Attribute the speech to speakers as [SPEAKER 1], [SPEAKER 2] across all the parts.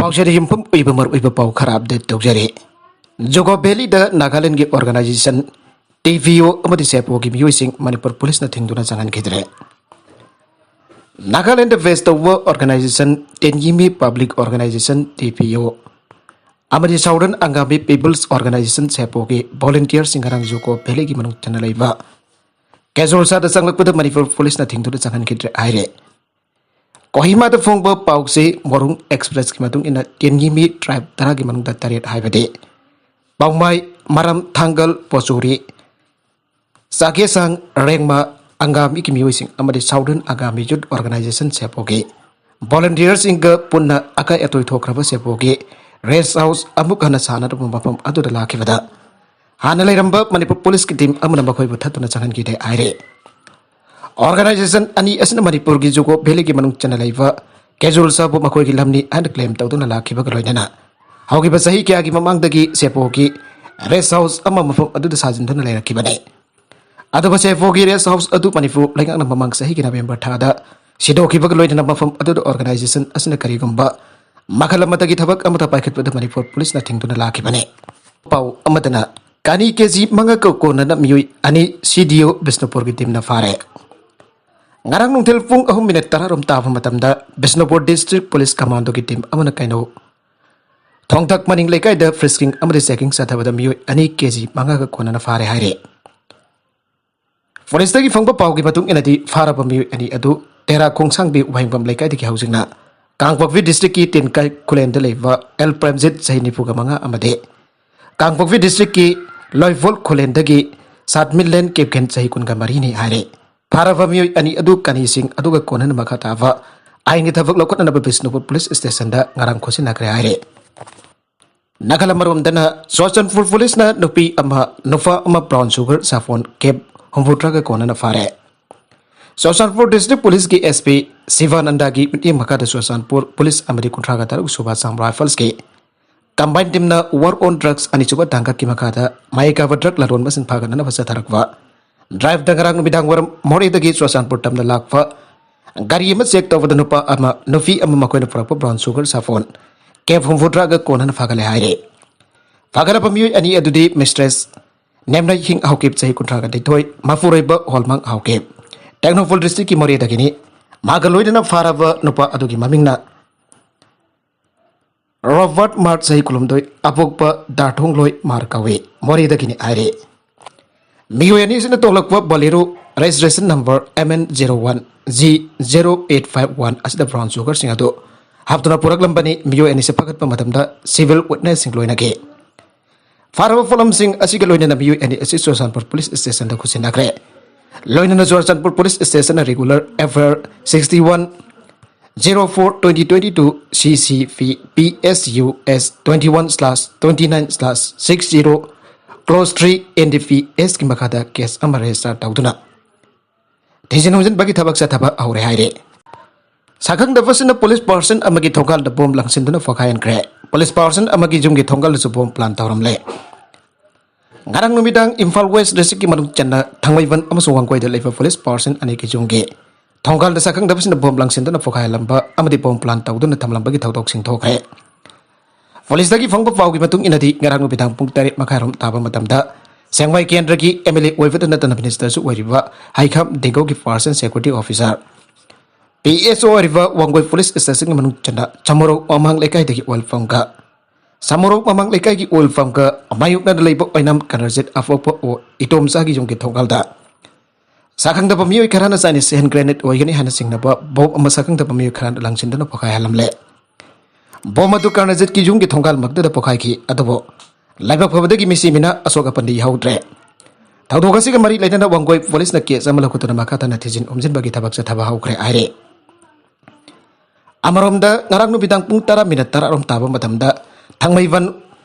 [SPEAKER 1] पाउसरी युमफम उइबा मर उइबा पाउ खरा अपडेट तौजरे जोगो वैली द नागालैंड की ऑर्गेनाइजेशन टीवीओ अमदि सेपो की म्यूजिक मणिपुर पुलिस न थिंगदुना जंगन खिदरे नागालैंड वेस्ट व organisation Tenyimi public organisation TPO अमदि southern Angami peoples organisation SAPO की वॉलंटियर सिंगरंग जोगो वैली की मनुक चना लेबा कैजुअल सा द संगलपद मणिपुर पुलिस न थिंगदुना जंगन खिदरे आइरे कोहिमा द फोंगबो पाउसे मोरुंग एक्सप्रेस की मतुंग इन टेनगिमी ट्राइब तरह की मनुंग द तरेट हाइबदे पाउमाई मरम थांगल पोचुरी साकेसंग रेंगमा अंगामी की म्यूजिक अमदि साउदर्न अंगामी यूथ ऑर्गेनाइजेशन सेपोगे वॉलंटियर्स इंग पुन्ना अका एतोय थोख्रबा सेपोगे रेस्ट हाउस अमुक हना साना दम मफम अदुदा लाखिबदा हाना लेरंबा मणिपुर पुलिस की टीम अमना मखोय बथतुना चंगन की दे आइरे ऑर्गेनाइजेशन अनि असना मणिपुर की जोगो वैली की मनुंग चना लेबा कैजुअल साबो मखोय की लमनी एंड क्लेम तौदुना लाखिबा गलोयना हौगिबा सही क्या की ममांगदगी सेपो की रेस्ट हाउस अमा मफम अदुदा साजिनदुना लेरकिबने अदुबा सेपो की रेस्ट हाउस अदु मणिपुर लेंगना ममांग सही की नवेंबर थादा सिदोखिबा गलोयना मफम अदुदा ऑर्गेनाइजेशन असना करिगुंबा मखलमतगी थबक अमता पाइखतबदा मणिपुर पुलिस न थिंगदुना लाखिबने पाउ अमदना कानी केजी मंगा कोना मियुई अनि सीडीओ बिष्णुपुर की टीम न फारे ngarang nungtil pung 3 tararom taba matamda Bishnupur District Police Commando की टीम अमन काइनो थोंगथक मनिंग लेकाय द फ्रिस्किंग अमदि चेकिंग साथबदा मियो अनि केजी मंगा का कोना फारे हाइरे फॉरेस्ट की फंगबा पाउ की मतुंग इनदि फारबा मियो अनि अदु तेरा खोंगसांग बि उहाइंगबम लेकाय दि हाउजिंगना कांगपकवी डिस्ट्रिक्ट की टिनकाय खुलेन द लेवा एल प्रेमजित सैनिपुगा मंगा अमदे कांगपकवी डिस्ट्रिक्ट की लॉयवोल खुलेन दगी 7 मिलियन केपकेन सही कुनगा मरीनी हाइरे फारबा मियोय अनि अदु कनिसिंग अदुगा कोनन मखातावा आइंगे थबक लोकन बिष्णुपुर पुलिस स्टेशन दा ngarang खोसि नखरे आइरे नगलमरोम दना सोचनपुर पुलिस ना नुपी अमा नुफा अमा ब्राउन शुगर साफोन केप हमबुट्रा का कोनन फारे सोचनपुर डिस्ट्रिक्ट पुलिस की एसपी शिवानंदा की मिटी मखादा सोचनपुर पुलिस अमरी कुंट्रागा तरु सुबा साम राइफल्स के कंबाइन टीम ना वर्क ऑन ड्रग्स अनि सुबा दांगा की मखादा माइका ड्रग लरोन मसिन फागन फसा थरकवा ड्राइव दंगरंग मिदांगवरम मोरेदगी सोसानपुर तमना लाखफा गाड़ी में चेक तवद नुपा अमा नुफी अमा मकोइन फरप ब्राउन शुगर साफोन केफ हमफुट्राग कोनन फागले हाइरे फागरा पमियो अनि अदुदी मिस्ट्रेस नेमना हिंग हाउकेप चही कुंट्राग दैथोय माफुरैब होलमांग हाउकेप टेक्नोफुल डिस्ट्रिक्ट की मोरेदगिनी मागलोइदना फारब नुपा अदुगी ममिंगना रॉबर्ट मार्क चही कुलुमदोय अपोकप दाठोंगलोय मार्कावे मोरेदगिनी आइरे मियोनी से तोलक्वा Bolero registration number MN01 G0851 असद ब्राउन शुगर सिंह अदो हाफ्तुना पुरकलंबनी मियोनी से फगत पमतमदा सिविल विटनेस सिंह लोइनगे फारब फलम सिंह असिग लोइनना मियोनी असि सोसानपुर पुलिस स्टेशन द खुसिनाग्रे लोइनना सोसानपुर police station regular FR 61 04/2022 CCV PSUS 21/29/60 clause 3 NDPS की मखादा केस अमर रजिस्टर तौदुना थिजिन हुजन बगी थबक सथबा हौरे हाइरे साखंग दफसन पुलिस पर्सन अमगी थोंगाल द बॉम्ब लंगसिनदुना फखायन क्रे पुलिस पर्सन अमगी जुमगी थोंगाल द बॉम्ब प्लान तौरमले ngarang numidang Imphal West district की मनुक चन्ना थंगमैवन अमसो वांगकोय द लेफा पुलिस पर्सन अने की जुमगे थोंगाल द साखंग दफसन बॉम्ब लंगसिनदुना फखायलंबा अमदी बॉम्ब प्लान तौदुना थमलंबगी थौदोक सिंथोखरे पुलिस की फंग पाव की मतुंग इनदी ngarang numidang pung 3 मखायरम ताबा मतमदा सेंगवाई केंद्र की MLA ओइबद नतन मिनिस्टर सु ओइरिबा हाइखम देगो की पर्सन सिक्योरिटी ऑफिसर PSO ओइरिबा वांगोय पुलिस स्टेशन मनुंग चन्ना चमरो अमंग लेकाय दगी ओइल फंगा समरो अमंग लेकाय की ओइल फंगा मायुकना लेबो ओइनम कनरजेट अफोपो ओ इटोमसा की जोंगे थोंगालदा साखंग द पमियो खराना साइनिस हैंड ग्रेनेड ओइगनी हन सिंगनबा बॉब अमा साखंग द पमियो खरान लंगसिनदन पखाय हलमले बॉम अदु कर्नजेट की जुंग की थोंगाल मगद पखाय की अदबो लाइबक फबदगी मिसी मिना अशोक पंडी हौद्रे थौदोगसी के मरी लेना वांगोय पुलिस न केस अमल खुतना मखाता नथिजिन उमजिन बगी थबक से थबा हौख्रे आइरे अमरोमदा ngarang nubiदang पुंग 10 मिनट 10 रोम ताबा मतमदा थंगमैवन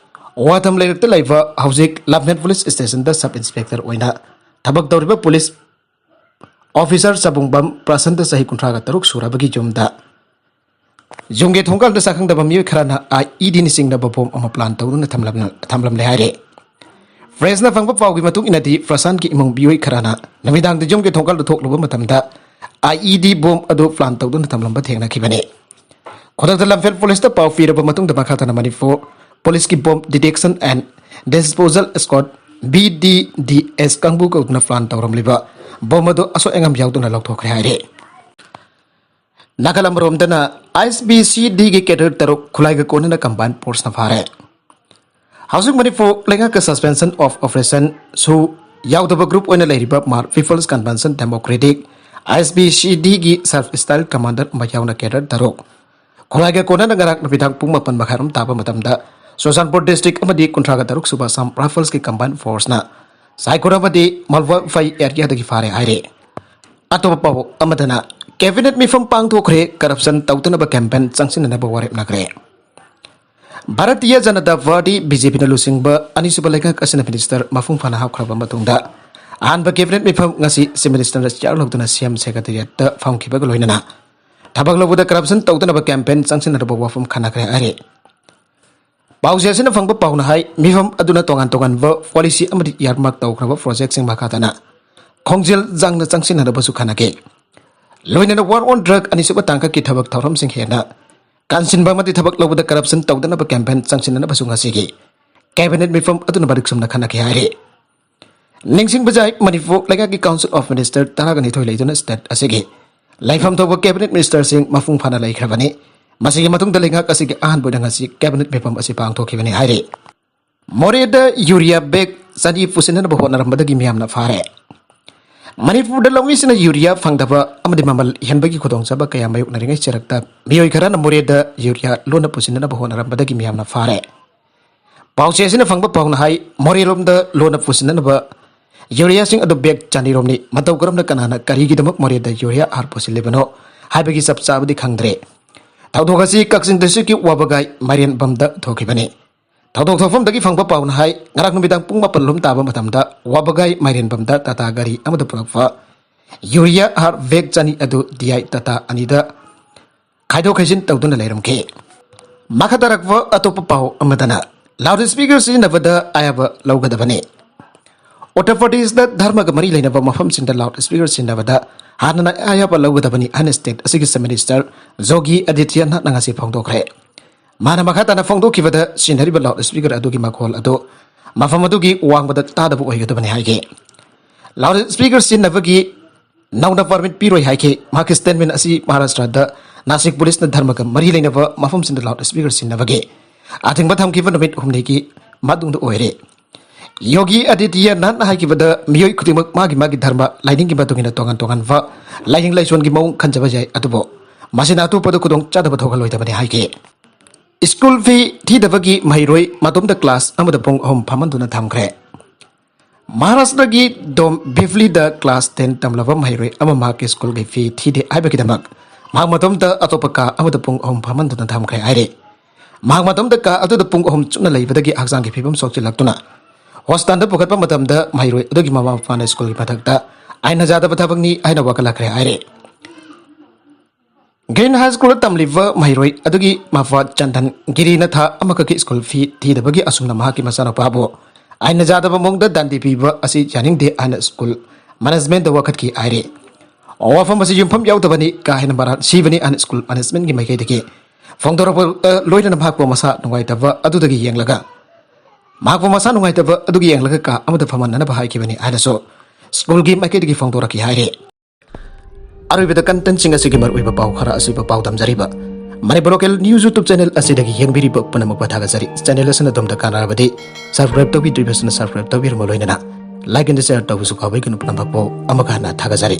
[SPEAKER 1] वाथम लेरत लाइवा हाउजिक लाभनेट पुलिस स्टेशन द सब इंस्पेक्टर ओइना थबक दौरिबा पुलिस ऑफिसर सबुंगबम प्रसंत सही कुंट्रागा तरुक सुराबगी जुमदा जुंगे थोंगाल द साखंग द बमियो खराना IED नि सिंग द बबोम अमा प्लान तौदुना थमलम ले हाइरे फ्रेसना फंगबा पावगी मतुंग इनदी प्रसान की इमुंग बियोय खराना नमिदांग द जुंगे थोंगाल द थोकलुबा मतमदा IED बॉम्ब अदो प्लान तौदुना थमलम थेंगना खिबने ꯈꯨꯗꯛꯇ ꯂꯝꯐꯦꯜ ꯄꯨꯂꯤꯁꯇ ꯄꯥꯎ ꯄꯤꯔꯕ ꯃꯇꯨꯡꯗ ꯃꯈꯥ ꯇꯥꯅ ꯃꯅꯤꯄꯨꯔ ꯄꯨꯂꯤꯁꯀꯤ ꯕꯣꯝ ꯗꯤꯇꯦꯛꯁꯟ ꯑꯦꯟड ꯗꯤꯁꯄꯣꯖꯦꯜ ꯁ꯭ꯀ꯭ꯋꯥꯗ BDDS ꯀꯥꯡꯕꯨ ꯀꯧꯗꯨꯅ ꯄ꯭ꯂꯥꯟ ꯇꯧꯔꯝꯂꯤꯕ ꯕꯣꯝ ꯑꯗꯨ ꯑꯁꯣꯏ ꯑꯉꯥꯝ ꯌꯥꯎꯗꯨꯅ ꯂꯧꯊꯣꯛꯈ꯭ꯔꯦ ꯍꯥꯏꯔꯦ꯫ ꯅꯥꯀꯜ ꯑꯃꯔꯣꯝꯗꯅ ISBCDꯒꯤ ꯀꯦꯗꯔ ꯇꯔꯨꯛ ꯈꯨꯠꯂꯥꯏꯒ ꯀꯣꯟꯅꯅ ꯀꯝꯕꯥꯏꯟ ꯐꯣꯔꯁꯅ ꯐꯥꯔꯦ꯫ ꯍꯧꯖꯤꯛ ꯃꯅꯤꯄꯨꯔ ꯂꯩꯉꯥꯛꯀ ꯁꯁꯄꯦꯟꯁꯟ ꯑꯣꯐ ꯑꯣꯄꯔꯦꯁꯟ ꯁꯨ ꯌꯥꯎꯗꯕ ꯒ꯭ꯔꯨꯞ ꯑꯣꯏꯅ ꯂꯩꯔꯤꯕ ꯃꯥꯔꯛ ꯄꯤꯄꯜꯁ ꯀꯟꯚꯦꯟꯁꯟ ꯗꯦꯃꯣꯀ꯭ꯔꯦꯇꯤꯛ ISBCDꯒꯤ ꯁꯕ ꯁ꯭ꯇꯥꯏꯜ ꯀꯃꯥꯟꯗꯔ ꯑꯃ ꯌꯥꯎꯅ ꯀꯦꯗꯔ ꯇꯔꯨꯛ ꯈꯨꯠꯂꯥꯏꯒ ꯀꯣꯟꯅꯅ ꯉꯔꯥꯡ ꯅꯨꯃꯤꯗꯥꯡ ꯄꯨꯡ 9 ꯃꯈꯥꯏꯔꯣꯝ ꯇꯥꯕ ꯃꯇꯝꯗ ꯆꯨꯔꯆꯥꯟꯄꯨꯔ ꯗꯤꯁꯇ꯭ꯔꯤꯛ ꯑꯃꯗꯤ 36 ꯁꯨꯕ ꯑꯁꯥꯝ ꯔꯥꯏꯐꯜꯁꯀꯤ ꯀꯝꯕꯥꯏꯟ ꯐꯣꯔꯁꯅ ꯁꯥꯏꯈꯨꯔ ꯑꯃꯗꯤ ꯃꯜꯋꯥ ꯐꯩ ꯑꯦꯔꯤꯌꯥꯗꯒꯤ ꯐꯥꯔꯦ ꯍꯥꯏꯔꯦ꯫ ꯑꯇꯣꯞꯄ ꯄꯥꯎ ꯑꯃꯗꯅ ꯀꯦꯕꯤꯅꯦꯠ ꯃꯤꯐꯝ ꯄꯥꯡꯊꯣꯛꯈ꯭ꯔꯦ, ꯀꯔꯞꯁꯟ ꯇꯧꯗꯅꯕ ꯀꯦꯝꯄꯦꯟ ꯆꯪꯁꯤꯟꯅꯅꯕ ꯋꯥꯔꯦꯞꯅꯈ꯭ꯔꯦ꯫ ꯚꯥꯔꯇꯤꯌꯥ ꯖꯅꯇꯥ ꯄꯥꯔꯇꯤ BJPꯅ ꯂꯨꯆꯤꯡꯕ ꯑꯅꯤꯁꯨꯕ ꯂꯩꯉꯥꯛ ꯑꯁꯤꯅ ꯃꯤꯅꯤꯁꯇꯔ ꯃꯄꯨꯡ ꯐꯥꯅ ꯍꯥꯞꯈ꯭ꯔꯕ ꯃꯇꯨꯡꯗ ꯑꯍꯥꯟꯕ ꯀꯦꯕꯤꯅꯦꯠ ꯃꯤꯐꯝ ꯉꯁꯤ ꯆꯤꯐ ꯃꯤꯅꯤꯁꯇꯔꯅ ꯆꯤꯌꯥꯔ ꯂꯧꯗꯨꯅ CM ꯁꯦꯀ꯭ꯔꯦꯇꯔꯤꯌꯦꯠꯇ ꯐꯝꯈꯤꯕꯒ ꯂꯣꯏꯅꯅ ꯊꯕꯛ ꯂꯧꯕꯗ ꯀꯔꯞꯁꯟ ꯇꯧꯗꯅꯕ ꯀꯦꯝꯄꯦꯟ ꯆꯪꯁꯤꯟꯅꯅꯕ ꯋꯥꯐꯝ ꯈꯟꯅꯈ꯭ꯔꯦ ꯍꯥꯏꯔꯦ꯫ ꯄꯥꯎꯆꯦ ꯑꯁꯤꯅ ꯐꯪꯕ ꯄꯥꯎꯅ ꯍꯥꯏ ꯃꯤꯐꯝ ꯑꯗꯨꯅ ꯇꯣꯉꯥꯟ ꯇꯣꯉꯥꯟꯕ ꯄꯣꯂꯤꯁꯤ ꯑꯃꯗꯤ ꯏꯌꯥꯔꯃꯥꯔꯛ ꯇꯧꯈ꯭ꯔꯕ ꯄ꯭ꯔꯣꯖꯦꯛꯁꯤꯡ ꯃꯈꯥꯗꯅ ꯈꯣꯡꯖꯦꯜ ꯖꯥꯡꯅ ꯆꯪꯁꯤꯟꯅꯅꯕꯁꯨ ꯈꯟꯅꯈꯤ꯫ ꯂꯣꯏꯅꯅ ꯋꯥꯔ ꯑꯣꯟ ꯗ꯭ꯔꯒ ꯑꯅꯤꯁꯨꯕ ꯇꯥꯡꯀꯛꯀꯤ ꯊꯕꯛ ꯊꯧꯔꯝꯁꯤꯡ ꯍꯦꯟꯅ ꯀꯥꯟꯁꯤꯟꯕ ꯑꯃꯗꯤ ꯊꯕꯛ ꯂꯧꯕꯗ ꯀꯔꯞꯁꯟ ꯇꯧꯗꯅꯕ ꯀꯦꯝꯄꯦꯟ ꯆꯪꯁꯤꯟꯅꯅꯕꯁꯨ ꯉꯁꯤꯒꯤ ꯀꯦꯕꯤꯅꯦꯠ ꯃꯤꯐꯝ ꯑꯗꯨꯅ ꯃꯔꯤꯛ ꯆꯨꯝꯅ ꯈꯟꯅꯈꯤ ꯍꯥꯏꯔꯦ꯫ ꯅꯤꯡꯁꯤꯡꯕ ꯌꯥꯏ ꯃꯅꯤꯄꯨꯔ ꯂꯩꯉꯥꯛꯀꯤ ꯀꯥꯎꯟꯁꯤꯜ ꯑꯣꯐ ꯃꯤꯅꯤꯁꯇꯔ 12 ꯂꯩꯗꯨꯅ ꯁ꯭ꯇꯦꯠ ꯑꯁꯤꯒꯤ ꯂꯩꯐꯝ ꯊꯣꯛꯄ ꯀꯦꯕꯤꯅꯦꯠ ꯃꯤꯅꯤꯁꯇꯔꯁꯤꯡ ꯃꯄꯨꯡ ꯐꯥꯅ ꯂꯩꯈ꯭ꯔꯕꯅꯤ꯫ ꯃꯁꯤꯒꯤ ꯃꯇꯨꯡꯗ ꯂꯩꯉꯥꯛ ꯑꯁꯤꯒꯤ ꯑꯍꯥꯟꯕ ꯑꯣꯏꯅ ꯉꯁꯤ ꯀꯦꯕꯤꯅꯦꯠ ꯃꯤꯐꯝ ꯑꯁꯤ ꯄꯥꯡꯊꯣꯛꯈꯤꯕꯅꯤ ꯍꯥꯏꯔꯦ꯫ ꯃꯣꯔꯦꯗ ꯌꯨꯔꯤꯌꯥ ꯕꯦꯒ 100 ꯄꯨꯁꯤꯟꯅꯅꯕ ꯍꯣꯠꯅꯔꯝꯕꯗꯒꯤ ꯃꯤꯌꯥꯝꯅ ꯐꯥꯔꯦ꯫ ꯃꯅꯤꯄꯨꯔꯗ ꯂꯧꯃꯤꯁꯤꯡꯅ ꯌꯨꯔꯤꯌꯥ ꯐꯪꯗꯕ ꯑꯃꯗꯤ ꯃꯃꯜ ꯍꯦꯟꯕꯒꯤ ꯈꯨꯗꯣꯡꯆꯥꯕ ꯀꯌꯥ ꯃꯥꯌꯣꯛꯅꯔꯤꯉꯩ ꯆꯔꯛꯇ ꯃꯤꯑꯣꯏ ꯈꯔꯅ ꯃꯣꯔꯦꯗ ꯌꯨꯔꯤꯌꯥ ꯂꯣꯟꯅ ꯄꯨꯁꯤꯟꯅꯅꯕ ꯍꯣꯠꯅꯔꯝꯕꯗꯒꯤ ꯃꯤꯌꯥꯝꯅ ꯐꯥꯔꯦ꯫ ꯄꯥꯎꯆꯦ ꯑꯁꯤꯅ ꯐꯪꯕ ꯄꯥꯎꯅ ꯍꯥꯏ ꯃꯣꯔꯦꯔꯣꯝꯗ ꯂꯣꯟꯅ ꯄꯨꯁꯤꯟꯅꯅꯕ ꯌꯨꯔꯤꯌꯥꯁꯤꯡ ꯑꯗꯨ ꯕꯦꯒ 200ꯔꯣꯝꯅꯤ꯫ ꯃꯇꯧ ꯀꯔꯝꯅ ꯀꯅꯥꯅ ꯀꯔꯤꯒꯤꯗꯃꯛ ꯃꯣꯔꯦꯗ ꯌꯨꯔꯤꯌꯥ ꯍꯥꯔ ꯄꯨꯁꯤꯜꯂꯤꯕꯅꯣ ꯍꯥꯏꯕꯒꯤ ꯆꯞ ꯆꯥꯕꯗꯤ ꯈꯪꯗ꯭ꯔꯦ꯫ ꯊꯧꯗꯣꯛ ꯑꯁꯤ ꯀꯛꯆꯤꯡ ꯗꯤꯁꯇ꯭ꯔꯤꯛꯀꯤ ꯋꯥꯕꯒꯥꯏ ꯃꯥꯏꯔꯦꯟꯕꯝꯗ ꯊꯣꯛꯈꯤꯕꯅꯤ꯫ ꯊꯧꯗꯣꯛ ꯊꯣꯛꯐꯝꯗꯒꯤ ꯐꯪꯕ ꯄꯥꯎꯅ ꯍꯥꯏ ꯉꯔꯥꯡ ꯅꯨꯃꯤꯗꯥꯡ ꯄꯨꯡ 9 ꯇꯥꯕ ꯃꯇꯝꯗ ꯋꯥꯕꯒꯥꯏ ꯃꯥꯏꯔꯦꯟꯕꯝꯗ ꯇꯥꯇꯥ ꯒꯥꯔꯤ ꯑꯃꯗ ꯄꯨꯔꯛꯄ ꯌꯨꯔꯤꯌꯥ ꯍꯥꯔ ꯕꯦꯒ 200 ꯑꯗꯨ DI ꯇꯥꯇꯥ ꯑꯅꯤꯗ ꯈꯥꯏꯗꯣꯛ ꯈꯥꯏꯖꯤꯟ ꯇꯧꯗꯨꯅ ꯂꯩꯔꯝꯈꯤ꯫ ꯃꯈꯥ ꯇꯥꯔꯛꯄ ꯑꯇꯣꯞꯄ ꯄꯥꯎ ꯑꯃꯗꯅ ꯂꯥꯎꯗ ꯁ꯭ꯄꯤꯀꯔ ꯁꯤꯖꯤꯟꯅꯕꯗ ꯑꯌꯥꯕ ꯂꯧꯒꯗꯕꯅꯤ꯫ ꯎꯠꯇꯔ ꯄ꯭ꯔꯗꯦꯁꯇ ꯙꯔꯃꯒ ꯃꯔꯤ ꯂꯩꯅꯕ ꯃꯐꯝꯁꯤꯡꯗ ꯂꯥꯎꯗ ꯁ꯭ꯄꯤꯀꯔ ꯁꯤꯖꯤꯟꯅꯕꯗ ꯍꯥꯟꯅꯅ ꯑꯌꯥꯕ ꯂꯧꯒꯗꯕꯅꯤ ꯍꯥꯏꯅ ꯁ꯭ꯇꯦꯠ ꯑꯁꯤꯒꯤ ꯆꯤꯐ ꯃꯤꯅꯤꯁꯇꯔ ꯖꯣꯒꯤ ꯑꯗꯤꯇ꯭ꯌꯅꯥꯊꯅ ꯉꯁꯤ ꯐꯣꯡꯗꯣꯛꯈ꯭ꯔꯦ꯫ ꯃꯥꯅ ꯃꯈꯥ ꯇꯥꯅ ꯐꯣꯡꯗꯣꯛꯈꯤꯕꯗ ꯁꯤꯖꯤꯟꯅꯔꯤꯕ ꯂꯥꯎꯗ ꯁ꯭ꯄꯤꯀꯔ ꯑꯗꯨꯒꯤ ꯃꯈꯣꯜ ꯑꯗꯨ ꯃꯐꯝ ꯑꯗꯨꯒꯤ ꯋꯥꯡꯕꯗ ꯇꯥꯗꯕ ꯑꯣꯏꯒꯗꯕꯅꯤ ꯍꯥꯏꯈꯤ꯫ ꯂꯥꯎꯗ ꯁ꯭ꯄꯤꯀꯔ ꯁꯤꯖꯤꯟꯅꯕꯒꯤ ꯅꯧꯅ ꯄꯔꯃꯤꯠ ꯄꯤꯔꯣꯏ ꯍꯥꯏꯈꯤ꯫ ꯃꯍꯥꯛꯀꯤ ꯁ꯭ꯇꯦꯠꯃꯦꯟ ꯑꯁꯤ ꯃꯍꯥꯔꯥꯁꯇ꯭ꯔꯗ ꯅꯥꯁꯤꯛ ꯄꯨꯂꯤꯁꯅ ꯙꯔꯃꯒ ꯃꯔꯤ ꯂꯩꯅꯕ ꯃꯐꯝꯁꯤꯡꯗ ꯂꯥꯎꯗ ꯁ꯭ꯄꯤꯀꯔ ꯁꯤꯖꯤꯟꯅꯕꯒꯤ ꯑꯊꯤꯡꯕ ꯊꯝꯈꯤꯕ ꯅꯨꯃꯤꯠ 6ꯅꯤꯒꯤ ꯃꯇꯨꯡꯗ ꯑꯣꯏꯔꯦ꯫ ꯌꯣꯒꯤ ꯑꯗꯤꯇ꯭ꯌꯅꯥꯊꯅ ꯍꯥꯏꯈꯤꯕꯗ ꯃꯤꯑꯣꯏ ꯈꯨꯗꯤꯡꯃꯛ ꯃꯥꯒꯤ ꯙꯔꯃ ꯂꯥꯏꯅꯤꯡꯒꯤ ꯃꯇꯨꯡꯏꯟꯅ ꯇꯣꯉꯥꯟ ꯇꯣꯉꯥꯟꯕ ꯂꯥꯏꯅꯤꯡ ꯂꯥꯏꯁꯣꯟꯒꯤ ꯃꯑꯣꯡ ꯈꯟꯖꯕ ꯌꯥꯏ, ꯑꯗꯨꯕꯨ ꯃꯁꯤꯅ ꯑꯇꯣꯞꯄꯗ ꯈꯨꯗꯣꯡ ꯆꯥꯗꯕ ꯊꯣꯛꯍꯜꯂꯣꯏꯗꯕꯅꯤ ꯍꯥꯏꯈꯤ꯫ ꯁ꯭ꯀꯨꯜ ꯐꯤ ꯊꯤꯗꯕꯒꯤ ꯃꯍꯩꯔꯣꯏ ꯃꯇꯣꯝꯇ ꯀ꯭ꯂꯥꯁ ꯑꯃꯗ ꯄꯨꯡ 3 ꯐꯝꯍꯟꯗꯨꯅ ꯊꯝꯈ꯭ꯔꯦ꯫ ꯃꯍꯥꯔꯥꯁꯇ꯭ꯔꯒꯤ ꯗꯣꯝꯕꯤꯚꯂꯤꯗ ꯀ꯭ꯂꯥꯁ 10 ꯇꯝꯂꯕ ꯃꯍꯩꯔꯣꯏ ꯑꯃ ꯃꯍꯥꯛꯀꯤ ꯁ꯭ꯀꯨꯜꯒꯤ ꯐꯤ ꯊꯤꯗꯦ ꯍꯥꯏꯕꯒꯤꯗꯃꯛ ꯃꯍꯥꯛ ꯃꯇꯣꯝꯇ ꯑꯇꯣꯞꯄ ꯀꯥ ꯑꯃꯗ ꯄꯨꯡ 3 ꯐꯝꯍꯟꯗꯨꯅ ꯊꯝꯈ꯭ꯔꯦ ꯍꯥꯏꯔꯦ꯫ ꯃꯍꯥꯛ ꯃꯇꯣꯝꯇ ꯀꯥ ꯑꯗꯨꯗ ꯄꯨꯡ 3 ꯆꯨꯞꯅ ꯂꯩꯕꯗꯒꯤ ꯍꯛꯆꯥꯡꯒꯤ ꯐꯤꯕꯝ ꯁꯣꯛꯆꯤꯜꯂꯛꯇꯨꯅ ꯍꯣꯁꯄꯤꯇꯥꯜꯗ ꯄꯨꯈꯠꯄ ꯃꯇꯝꯗ ꯃꯍꯩꯔꯣꯏ ꯑꯗꯨꯒꯤ ꯃꯃꯥ ꯃꯄꯥꯅ ꯁ꯭ꯀꯨꯜꯒꯤ ꯃꯊꯛꯇ ꯑꯥꯏꯟꯅ ꯌꯥꯗꯕ ꯊꯕꯛꯅꯤ ꯍꯥꯏꯅ ꯋꯥꯀꯠꯂꯛꯈ꯭ꯔꯦ ꯍꯥꯏꯔꯦ꯫ ꯒ꯭ꯔꯤꯟ ꯍꯥꯏ ꯁ꯭ꯀꯨꯜꯗ ꯇꯝꯂꯤꯕ ꯃꯍꯩꯔꯣꯏ ꯑꯗꯨꯒꯤ ꯃꯄꯥ ꯆꯟꯗꯟ ꯒꯤꯔꯤꯅ ꯊꯥ ꯑꯃꯈꯛꯀꯤ ꯁ꯭ꯀꯨꯜ ꯐꯤ ꯊꯤꯗꯕꯒꯤ ꯑꯁꯨꯝꯅ ꯃꯍꯥꯛꯀꯤ ꯃꯆꯥꯅꯨꯄꯥꯕꯨ ꯑꯥꯏꯟꯅ ꯌꯥꯗꯕ ꯃꯑꯣꯡꯗ ꯗꯟꯗꯤ ꯄꯤꯕ ꯑꯁꯤ ꯌꯥꯅꯤꯡꯗꯦ ꯍꯥꯏꯅ ꯁ꯭ꯀꯨꯜ ꯃꯦꯅꯦꯖꯃꯦꯟꯇ ꯋꯥꯀꯠꯈꯤ ꯍꯥꯏꯔꯦ꯫ ꯋꯥꯐꯝ ꯑꯁꯤ ꯌꯨꯝꯐꯝ ꯌꯥꯎꯗꯕꯅꯤ, ꯀꯥ ꯍꯦꯟꯅ ꯃꯔꯥꯜ ꯁꯤꯕꯅꯤ ꯍꯥꯏꯅ ꯁ꯭ꯀꯨꯜ ꯃꯦꯅꯦꯖꯃꯦꯟꯠꯒꯤ ꯃꯥꯏꯀꯩꯗꯒꯤ ꯐꯣꯡꯗꯣꯔꯛꯄ ꯂꯣꯏꯅꯅ ꯃꯍꯥꯛꯄꯨ ꯃꯁꯥ ꯅꯨꯡꯉꯥꯏꯇꯕ ꯑꯗꯨꯒꯤ ꯌꯦꯡꯂꯒ ꯀꯥ ꯑꯃꯗ ꯐꯝꯍꯟꯅꯅꯕ ꯍꯥꯏꯈꯤꯕꯅꯤ ꯍꯥꯏꯅꯁꯨ ꯁ꯭ꯀꯨꯜꯒꯤ ꯃꯥꯏꯀꯩꯗꯒꯤ ꯐꯣꯡꯗꯣꯔꯛꯈꯤ ꯍꯥꯏꯔꯦ꯫ ꯑꯔꯣꯏꯕꯗ ꯀꯟꯇꯦꯟꯠꯁꯤꯡ ꯑꯁꯤꯒꯤ ꯃꯔꯨꯑꯣꯏꯕ ꯄꯥꯎ ꯈꯔ ꯑꯁꯤꯕ ꯄꯥꯎ ꯇꯝꯖꯔꯤꯕ Manipur local news YouTube channel ꯑꯁꯤꯗꯒꯤ ꯌꯦꯡꯕꯤꯔꯤꯕ ꯄꯨꯝꯅꯃꯛꯄꯨ ꯊꯥꯒꯠꯆꯔꯤ꯫ ꯆꯦꯅꯦꯜ ꯑꯁꯤꯅ ꯑꯗꯣꯝꯗ ꯀꯥꯟꯅꯔꯕꯗꯤ ꯁꯕꯁꯀ꯭ꯔꯥꯏꯕ ꯇꯧꯕꯤꯗ꯭ꯔꯤꯕꯁꯤꯅ ꯁꯕꯁꯀ꯭ꯔꯥꯏꯕ ꯇꯧꯕꯤꯔꯝꯕ ꯂꯣꯏꯅꯅ ꯂꯥꯏꯛ ꯑꯦꯟ ꯁꯦꯌꯔ ꯇꯧꯕꯁꯨ ꯀꯥꯎꯕꯤꯒꯅꯨ꯫ ꯄꯨꯝꯅꯃꯛꯄꯨ ꯑꯃꯨꯛ ꯍꯟꯅ ꯊꯥꯒꯠꯆꯔꯤ꯫